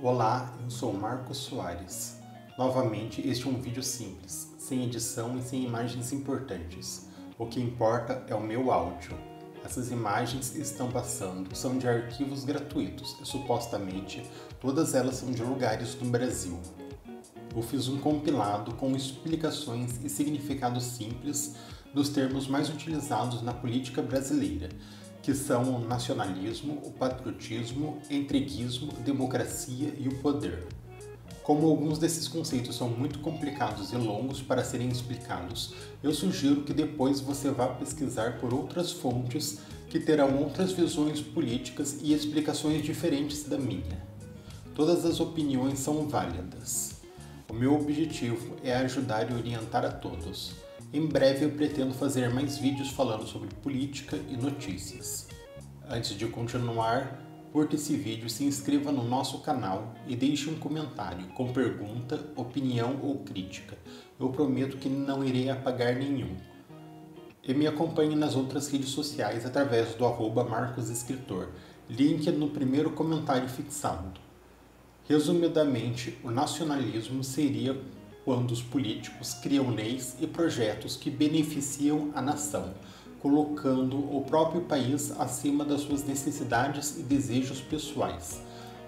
Olá, eu sou Marcos Soares. Novamente, este é um vídeo simples, sem edição e sem imagens importantes. O que importa é o meu áudio. Essas imagens estão passando, são de arquivos gratuitos e supostamente todas elas são de lugares do Brasil. Eu fiz um compilado com explicações e significados simples dos termos mais utilizados na política brasileira, que são o nacionalismo, o patriotismo, entreguismo, democracia e o poder. Como alguns desses conceitos são muito complicados e longos para serem explicados, eu sugiro que depois você vá pesquisar por outras fontes que terão outras visões políticas e explicações diferentes da minha. Todas as opiniões são válidas. O meu objetivo é ajudar e orientar a todos. Em breve eu pretendo fazer mais vídeos falando sobre política e notícias. Antes de continuar, curta esse vídeo, se inscreva no nosso canal e deixe um comentário com pergunta, opinião ou crítica. Eu prometo que não irei apagar nenhum. E me acompanhe nas outras redes sociais através do @marcosescritor, link no primeiro comentário fixado. Resumidamente, o nacionalismo seria quando os políticos criam leis e projetos que beneficiam a nação, colocando o próprio país acima das suas necessidades e desejos pessoais.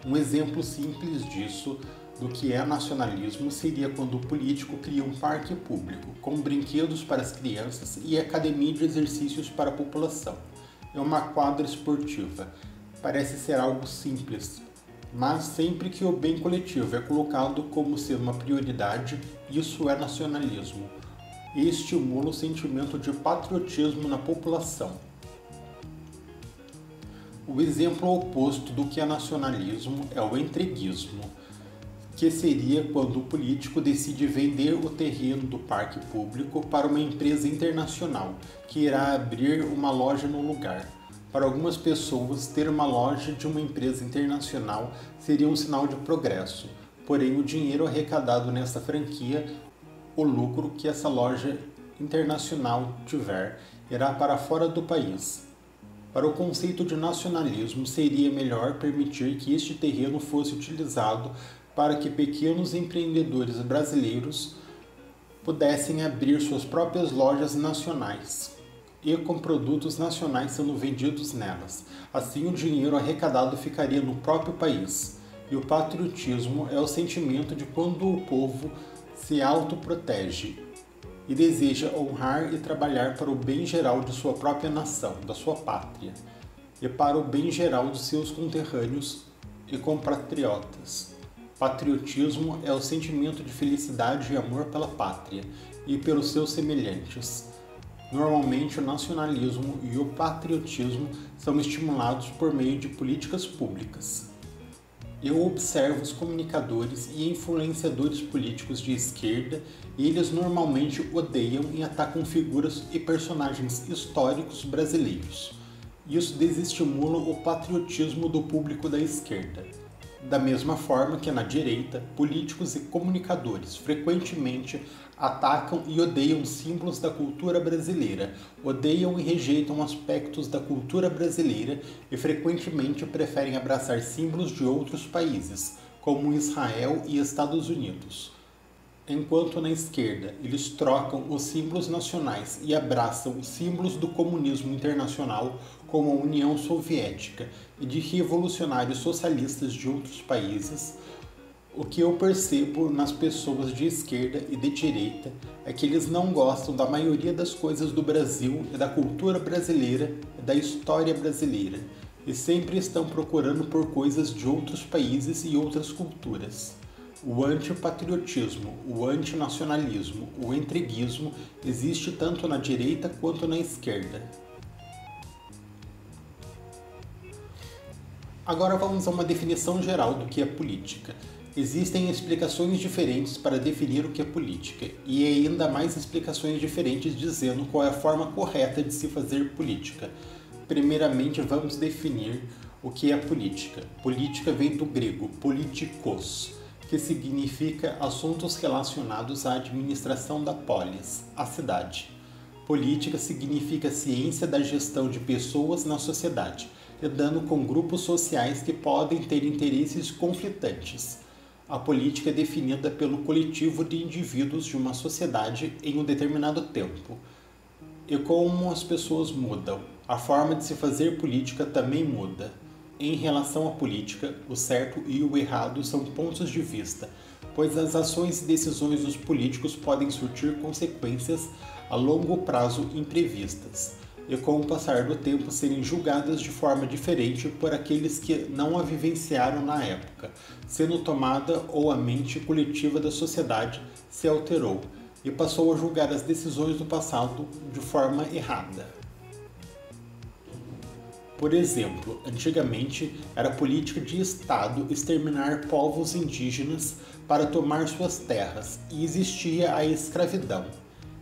Um exemplo simples disso, do que é nacionalismo, seria quando o político cria um parque público, com brinquedos para as crianças e academia de exercícios para a população. É uma quadra esportiva. Parece ser algo simples, mas sempre que o bem coletivo é colocado como ser uma prioridade, isso é nacionalismo e estimula o sentimento de patriotismo na população. O exemplo oposto do que é nacionalismo é o entreguismo, que seria quando o político decide vender o terreno do parque público para uma empresa internacional que irá abrir uma loja no lugar. Para algumas pessoas, ter uma loja de uma empresa internacional seria um sinal de progresso, porém o dinheiro arrecadado nessa franquia, o lucro que essa loja internacional tiver, irá para fora do país. Para o conceito de nacionalismo, seria melhor permitir que este terreno fosse utilizado para que pequenos empreendedores brasileiros pudessem abrir suas próprias lojas nacionais e com produtos nacionais sendo vendidos nelas. Assim, o dinheiro arrecadado ficaria no próprio país. E o patriotismo é o sentimento de quando o povo se autoprotege e deseja honrar e trabalhar para o bem geral de sua própria nação, da sua pátria, e para o bem geral dos seus conterrâneos e compatriotas. Patriotismo é o sentimento de felicidade e amor pela pátria e pelos seus semelhantes. Normalmente, o nacionalismo e o patriotismo são estimulados por meio de políticas públicas. Eu observo os comunicadores e influenciadores políticos de esquerda e eles normalmente odeiam e atacam figuras e personagens históricos brasileiros. Isso desestimula o patriotismo do público da esquerda. Da mesma forma que na direita, políticos e comunicadores frequentemente atacam e odeiam símbolos da cultura brasileira, odeiam e rejeitam aspectos da cultura brasileira e frequentemente preferem abraçar símbolos de outros países, como Israel e Estados Unidos. Enquanto na esquerda eles trocam os símbolos nacionais e abraçam os símbolos do comunismo internacional, como a União Soviética, e de revolucionários socialistas de outros países, o que eu percebo nas pessoas de esquerda e de direita é que eles não gostam da maioria das coisas do Brasil e da cultura brasileira e da história brasileira, e sempre estão procurando por coisas de outros países e outras culturas. O antipatriotismo, o antinacionalismo, o entreguismo existe tanto na direita quanto na esquerda. Agora vamos a uma definição geral do que é política. Existem explicações diferentes para definir o que é política, e ainda mais explicações diferentes dizendo qual é a forma correta de se fazer política. Primeiramente, vamos definir o que é política. Política vem do grego politikos, que significa assuntos relacionados à administração da polis, a cidade. Política significa ciência da gestão de pessoas na sociedade. lidando com grupos sociais que podem ter interesses conflitantes. A política é definida pelo coletivo de indivíduos de uma sociedade em um determinado tempo. E como as pessoas mudam, a forma de se fazer política também muda. Em relação à política, o certo e o errado são pontos de vista, pois as ações e decisões dos políticos podem surtir consequências a longo prazo imprevistas, e com o passar do tempo serem julgadas de forma diferente por aqueles que não a vivenciaram na época, sendo tomada ou a mente coletiva da sociedade se alterou e passou a julgar as decisões do passado de forma errada. Por exemplo, antigamente era política de Estado exterminar povos indígenas para tomar suas terras e existia a escravidão.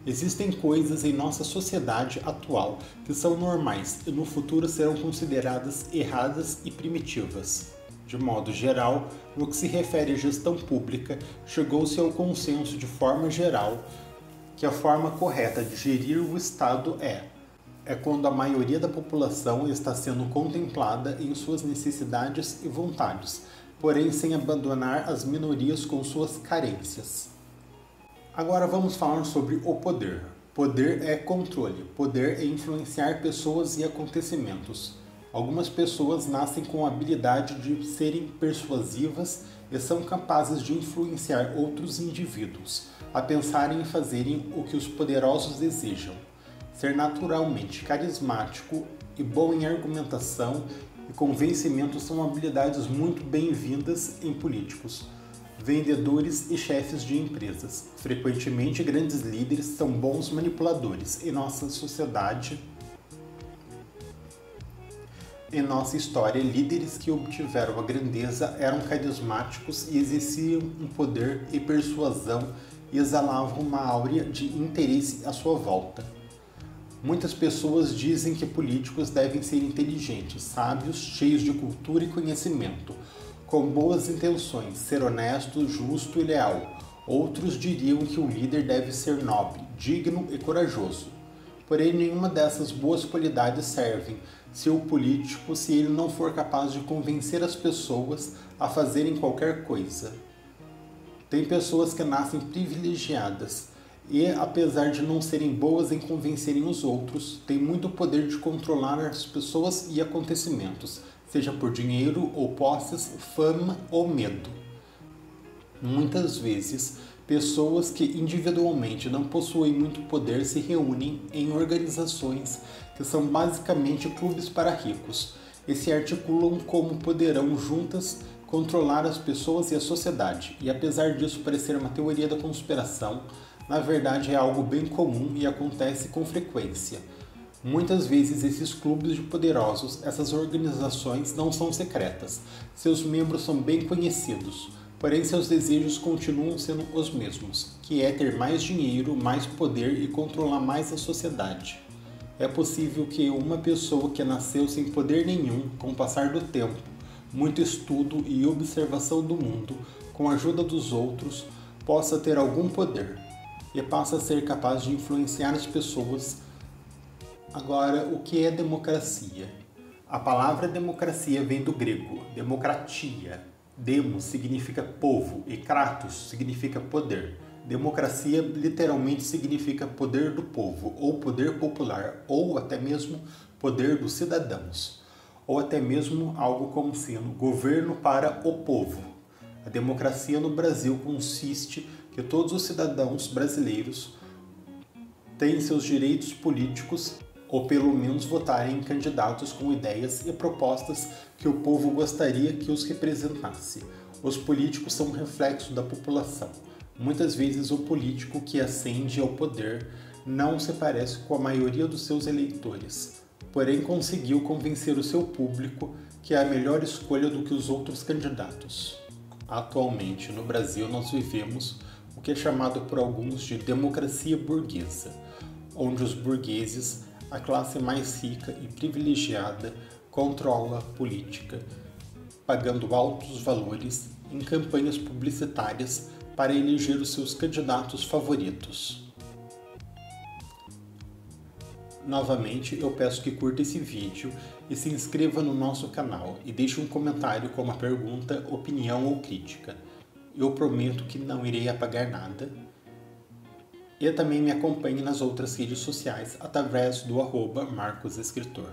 Existem coisas em nossa sociedade atual que são normais e no futuro serão consideradas erradas e primitivas. De modo geral, no que se refere à gestão pública, chegou-se ao consenso de forma geral que a forma correta de gerir o Estado é quando a maioria da população está sendo contemplada em suas necessidades e vontades, porém sem abandonar as minorias com suas carências. Agora vamos falar sobre o poder. Poder é controle, poder é influenciar pessoas e acontecimentos. Algumas pessoas nascem com a habilidade de serem persuasivas e são capazes de influenciar outros indivíduos a pensarem e fazerem o que os poderosos desejam. Ser naturalmente carismático e bom em argumentação e convencimento são habilidades muito bem-vindas em políticos, vendedores e chefes de empresas. Frequentemente, grandes líderes são bons manipuladores. Em nossa sociedade, em nossa história, líderes que obtiveram a grandeza eram carismáticos e exerciam um poder e persuasão e exalavam uma áurea de interesse à sua volta. Muitas pessoas dizem que políticos devem ser inteligentes, sábios, cheios de cultura e conhecimento, com boas intenções, ser honesto, justo e leal. Outros diriam que o líder deve ser nobre, digno e corajoso. Porém, nenhuma dessas boas qualidades servem se ele não for capaz de convencer as pessoas a fazerem qualquer coisa. Tem pessoas que nascem privilegiadas e, apesar de não serem boas em convencerem os outros, têm muito poder de controlar as pessoas e acontecimentos, seja por dinheiro ou posses, fama ou medo. Muitas vezes, pessoas que individualmente não possuem muito poder se reúnem em organizações que são basicamente clubes para ricos e se articulam como poderão juntas controlar as pessoas e a sociedade. E apesar disso parecer uma teoria da conspiração, na verdade é algo bem comum e acontece com frequência. Muitas vezes esses clubes de poderosos, essas organizações não são secretas. Seus membros são bem conhecidos, porém seus desejos continuam sendo os mesmos, que é ter mais dinheiro, mais poder e controlar mais a sociedade. É possível que uma pessoa que nasceu sem poder nenhum, com o passar do tempo, muito estudo e observação do mundo, com a ajuda dos outros, possa ter algum poder e passa a ser capaz de influenciar as pessoas. Agora, o que é democracia? A palavra democracia vem do grego, demokratia. Demos significa povo e kratos significa poder. Democracia literalmente significa poder do povo, ou poder popular, ou até mesmo poder dos cidadãos, ou até mesmo algo como sendo governo para o povo. A democracia no Brasil consiste que todos os cidadãos brasileiros têm seus direitos políticos ou pelo menos votarem em candidatos com ideias e propostas que o povo gostaria que os representasse. Os políticos são um reflexo da população. Muitas vezes o político que ascende ao poder não se parece com a maioria dos seus eleitores, porém conseguiu convencer o seu público que é a melhor escolha do que os outros candidatos. Atualmente, no Brasil, nós vivemos o que é chamado por alguns de democracia burguesa, onde os burgueses, a classe mais rica e privilegiada, controla a política, pagando altos valores em campanhas publicitárias para eleger os seus candidatos favoritos. Novamente, eu peço que curta esse vídeo e se inscreva no nosso canal e deixe um comentário com uma pergunta, opinião ou crítica. Eu prometo que não irei apagar nada. E também me acompanhe nas outras redes sociais através do @marcosescritor.